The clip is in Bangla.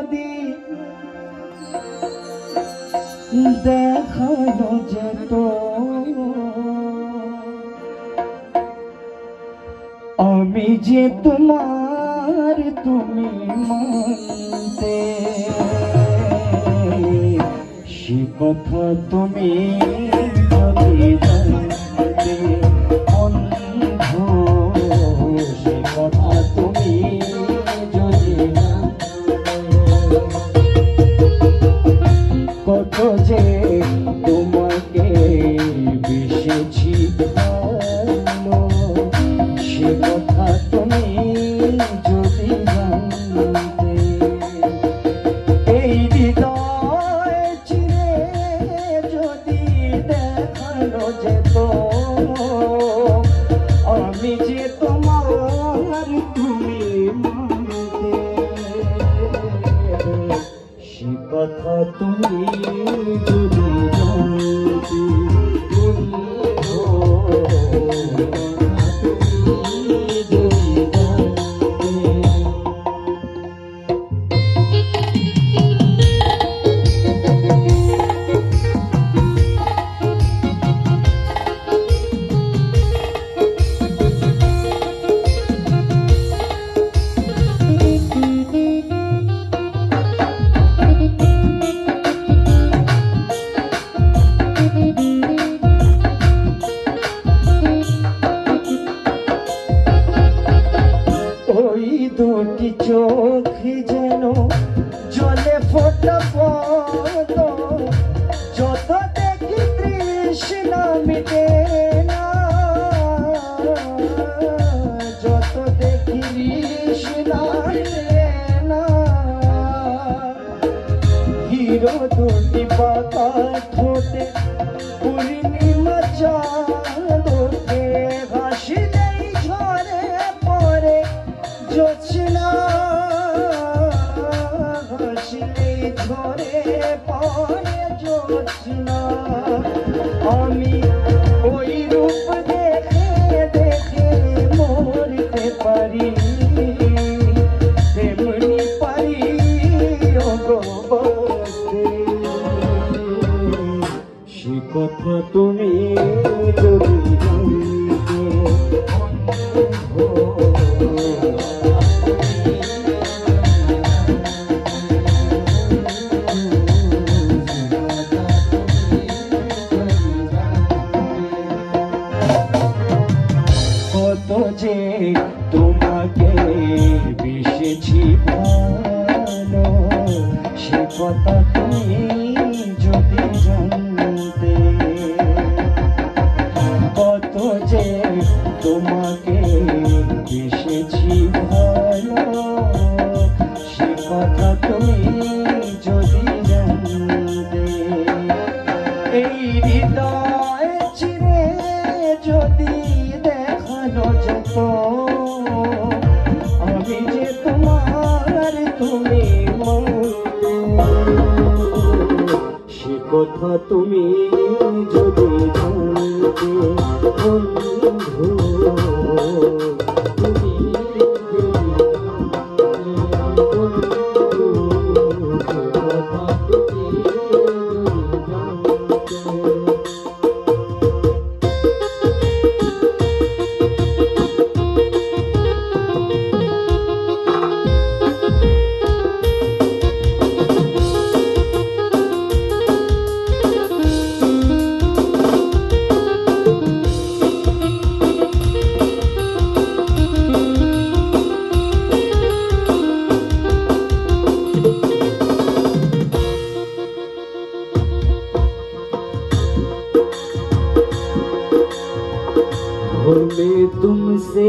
যদি দেখানো যেত আমি যে তোমার তুমি মানতে সে কথা তুমি যদি জানতে বন্ধু সে কথা তুমি যদি কত যে তোমাকে বেসেছি ভালো সে কথা তুমি যদি জানতে এই হৃদয় চিরে যদি দেখানো যেত আমি যে তোমার তুমি মানতে সে কথা তুমি যদি জানতে দুটি চোখ যেন জলে ফোটা পদ যত দেখি তৃষ্ণা মিটে না যত দেখি তৃষ্ণা মিটে না হিরো দুটি পাতা ঠোঁটে পূর্ণিমা চাঁদকে হাসিলেই ঝরে পড়ে জোছনা হাসিলে ঝরে পড়ে জোছনা আমি ওই রূপ দেখে দেখে মরতে পারি তেমনি পারি অগবস্তে সে কথা তুমি যদি জানতে কত যে তোমাকে বেসেছি ভালো সে কথা তুমি যদি জানতে কত যে তোমাকে বেসেছি ভালো সে কথা তুমি যদি জানতে এই হৃদয় চিরে যদি দেখানো যেত আমি যে তোমার তুমি সে কথা তুমি যদি জানতে বন্ধু তুমি हमें तुमसे